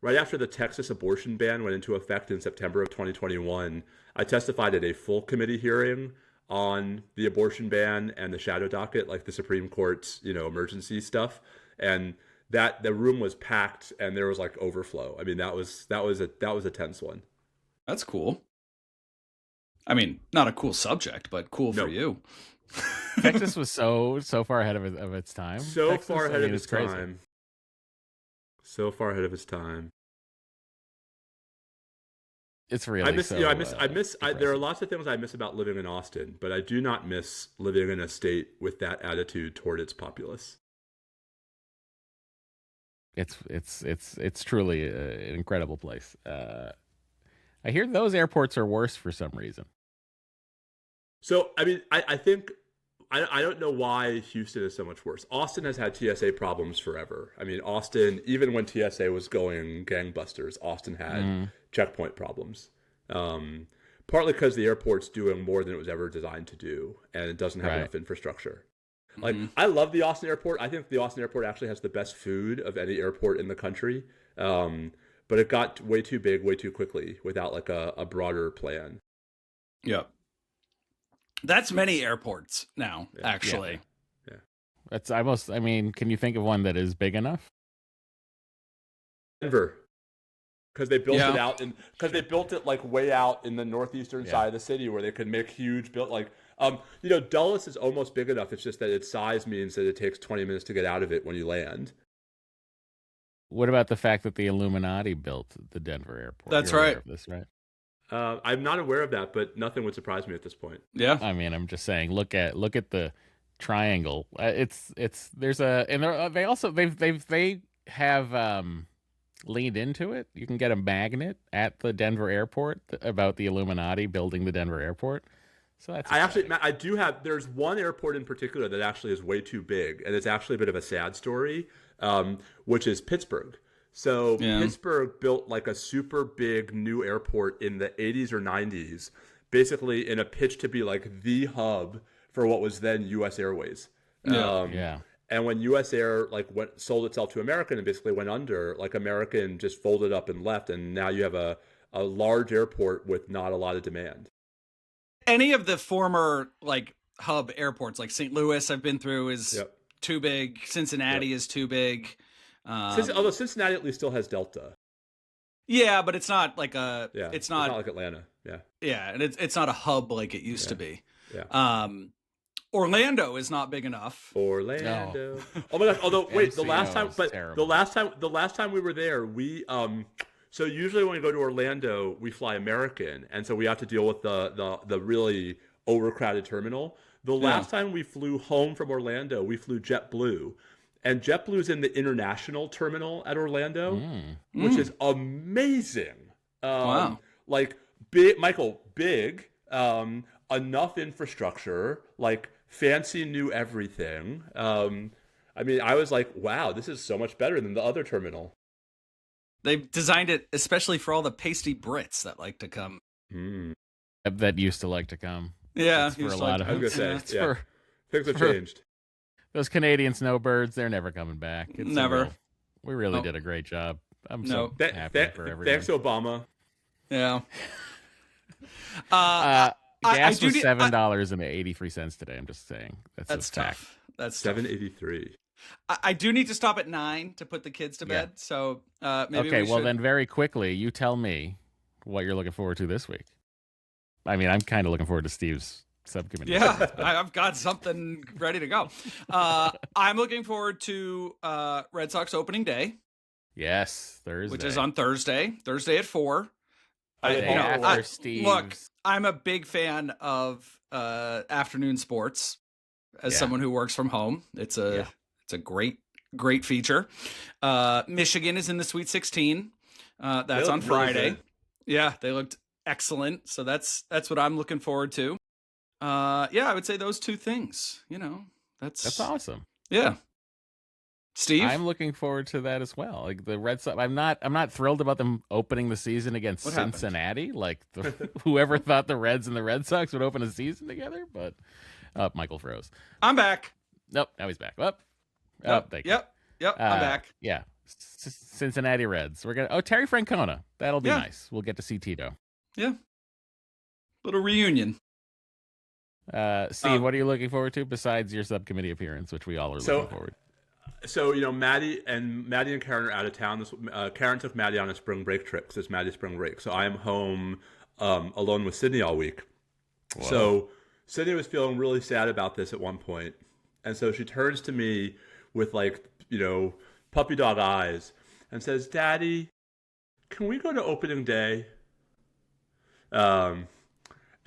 right after the Texas abortion ban went into effect in September of 2021, I testified at a full committee hearing on the abortion ban and the shadow docket, like the Supreme Court's, emergency stuff. And that the room was packed and there was like overflow. I mean, that was a tense one. That's cool. I mean, not a cool subject, but cool for you. Texas was so far ahead of its time. So far ahead of its time. It's really. There are lots of things I miss about living in Austin, but I do not miss living in a state with that attitude toward its populace. It's truly an incredible place. I hear those airports are worse for some reason. So, I mean, I think, I don't know why Houston is so much worse. Austin has had TSA problems forever. I mean, Austin, even when TSA was going gangbusters, Austin had checkpoint problems. Partly because the airport's doing more than it was ever designed to do, and it doesn't have enough infrastructure. Like, I love the Austin airport. I think the Austin airport actually has the best food of any airport in the country. But it got way too big, way too quickly without like a broader plan. Yep. That's many airports now, actually. Yeah. That's I mean, can you think of one that is big enough? Denver. Because they built it out because they built it like way out in the northeastern side of the city where they could make huge Dulles is almost big enough. It's just that its size means that it takes 20 minutes to get out of it when you land. What about the fact that the Illuminati built the Denver airport? That's You're right. aware of this, right? I'm not aware of that, but nothing would surprise me at this point. Yeah. I mean, I'm just saying. Look at the triangle. They have leaned into it. You can get a magnet at the Denver airport about the Illuminati building the Denver airport. So that's I do have. There's one airport in particular that actually is way too big, and it's actually a bit of a sad story, which is Pittsburgh. So Pittsburgh built like a super big new airport in the 80s or 90s, basically in a pitch to be like the hub for what was then U.S. Airways. And when U.S. Air sold itself to American and basically went under, like American just folded up and left, and now you have a large airport with not a lot of demand. Any of the former hub airports, like St. Louis, I've been through, is too big. Cincinnati is too big. Although Cincinnati at least still has Delta. Yeah, but it's not like a. Yeah, it's not like Atlanta. Yeah. Yeah, and it's not a hub like it used to be. Yeah. Orlando is not big enough. Orlando. Oh my gosh! Although wait, the last time we were there, we So usually when we go to Orlando, we fly American, and so we have to deal with the really overcrowded terminal. The last time we flew home from Orlando, we flew JetBlue. And JetBlue's in the international terminal at Orlando, which is amazing. Wow. Big, enough infrastructure, fancy new everything. I mean, I was like, wow, this is so much better than the other terminal. They've designed it especially for all the pasty Brits that like to come. That used to like to come. Yeah. For a lot of I was going to say, things have changed. Those Canadian snowbirds, they're never coming back. Never. We really did a great job. I'm so happy for everyone. Thanks, Obama. Yeah. Gas was $7.83 today. I'm just saying. That's a fact. Tough. That's $7.83. I do need to stop at 9 to put the kids to bed. So maybe okay. we Well, should... then very quickly, you tell me what you're looking forward to this week. I mean, I'm kind of looking forward to Steve's subcommittee. Yeah, I've got something ready to go. I'm looking forward to Red Sox opening day. Yes, Thursday. Which is on Thursday at 4. After Steve's... Look, I'm a big fan of afternoon sports. as Yeah. someone who works from home. It's a great feature. Michigan is in the Sweet 16. That's on looked really Friday. good. Yeah, they looked excellent. So that's what I'm looking forward to. I would say those two things. That's awesome. Yeah. Steve, I'm looking forward to that as well. Like the Red Sox, I'm not thrilled about them opening the season against What happened? Cincinnati. Like whoever thought the Reds and the Red Sox would open a season together, but Michael froze. I'm back. Nope, now he's back. Up. Thank you. Yep. I'm back. Yeah, Cincinnati Reds. We're gonna. Terry Francona. That'll be nice. We'll get to see Tito. Yeah. Little reunion. Steve, what are you looking forward to besides your subcommittee appearance, which we all are looking forward? So Maddie and Karen are out of town. Karen took Maddie on a spring break trip because it's Maddie's spring break. So I'm home alone with Sydney all week. Whoa. So Sydney was feeling really sad about this at one point, and so she turns to me with puppy dog eyes and says, "Daddy, can we go to opening day?" And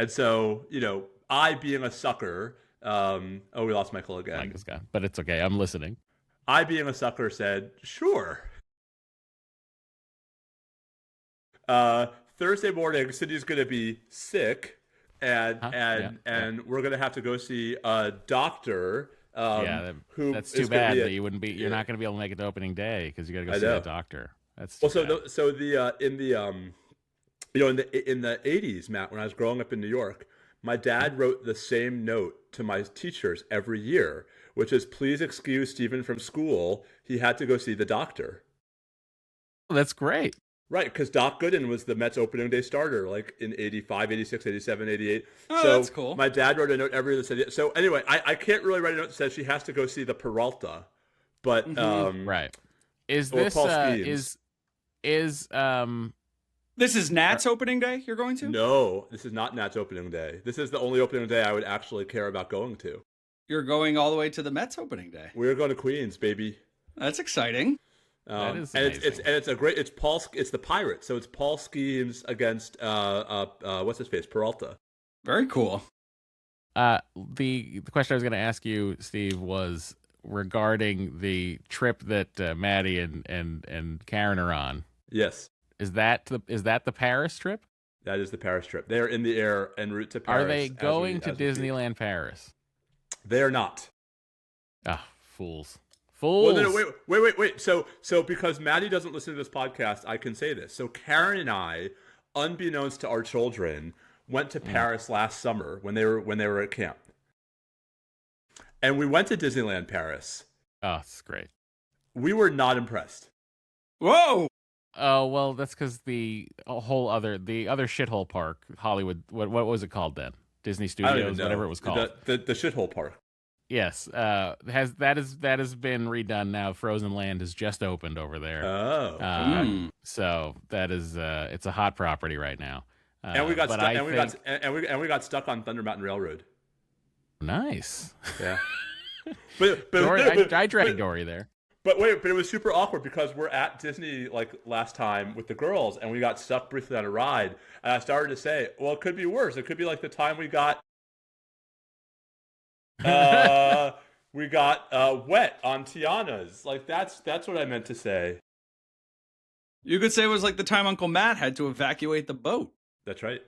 so I, being a sucker, we lost Michael again. Mike is gone, but it's okay. I'm listening. I, being a sucker, said, "Sure." Thursday morning, Sydney's going to be sick, and we're going to have to go see a doctor. That's too bad that you wouldn't be. You're not going to be able to make it to opening day because you got to go see a doctor. That's in the 80s, Matt, when I was growing up in New York, my dad wrote the same note to my teachers every year, which is, "Please excuse Stephen from school. He had to go see the doctor." That's great. Right, because Doc Gooden was the Mets opening day starter, like in 85, 86, 87, 88. Oh, so that's cool. My dad wrote a note every year that said, so anyway, I can't really write a note that says she has to go see the Peralta, but right. Is this this is Nat's opening day you're going to? No, this is not Nat's opening day. This is the only opening day I would actually care about going to. You're going all the way to the Mets opening day. We're going to Queens, baby. That's exciting. That is amazing. It's the Pirates, so it's Paul Skeens against what's his face, Peralta. Very cool. The question I was going to ask you, Steve, was regarding the trip that Maddie and Karen are on. Yes. Is that the Paris trip? That is the Paris trip. They are in the air en route to Paris. Are they going to Disneyland Paris? They are not. Ah, fools. Fools. Well, no, wait. So because Maddie doesn't listen to this podcast, I can say this. So Karen and I, unbeknownst to our children, went to Paris last summer when they were at camp. And we went to Disneyland Paris. Oh, it's great. We were not impressed. Whoa! Oh, well, that's because the other shithole park, Hollywood, what was it called then? Disney Studios, whatever it was called. The shithole park. Yes, that has been redone now. Frozen Land has just opened over there. Oh, so that is it's a hot property right now. And we got stuck on Thunder Mountain Railroad. Nice. Yeah. but I dragged Dory there. But it was super awkward because we're at Disney like last time with the girls, and we got stuck briefly on a ride. And I started to say, well, it could be worse. It could be like the time we got wet on Tiana's. Like that's what I meant to say. You could say it was like the time Uncle Matt had to evacuate the boat. That's right.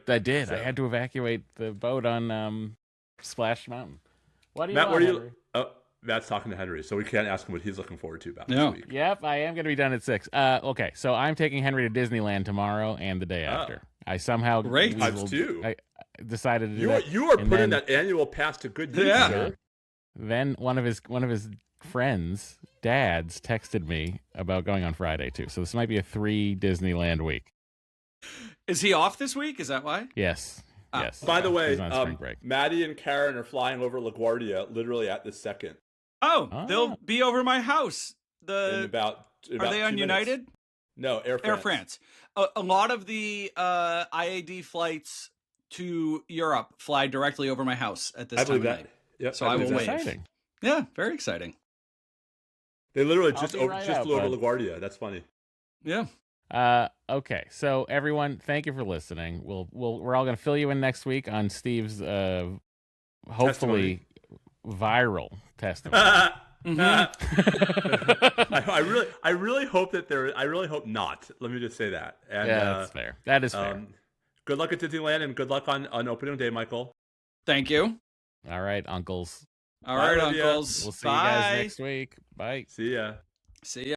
I did. So. I had to evacuate the boat on Splash Mountain. Matt, what are you? Oh, Matt's talking to Henry, so we can't ask him what he's looking forward to about this week. Yep, I am going to be done at 6. Okay, so I'm taking Henry to Disneyland tomorrow and the day after. I somehow I decided to do that. You are putting that annual pass to good use, sir. Then one of his friends, dads, texted me about going on Friday too. So this might be a 3 Disneyland week. Is he off this week? Is that why? Yes. Yes. By the way, He's on spring break. Maddie and Karen are flying over LaGuardia literally at this second. Oh, they'll be over my house. In about are they on United? No, Air France. Air France. A lot of the IAD flights to Europe fly directly over my house at this time of night. Yep, so I will wave. Exciting. Yeah, very exciting. They literally just flew over LaGuardia. That's funny. Yeah. Okay, so everyone, thank you for listening. We're all going to fill you in next week on Steve's hopefully viral testimony. I really hope that I really hope not. Let me just say that. And, yeah, that's fair. That is fair. Good luck at Disneyland and good luck on opening day, Michael. Thank you. All right, uncles. All right, Olivia. uncles. We'll see Bye. you guys next week. Bye. See ya. See ya.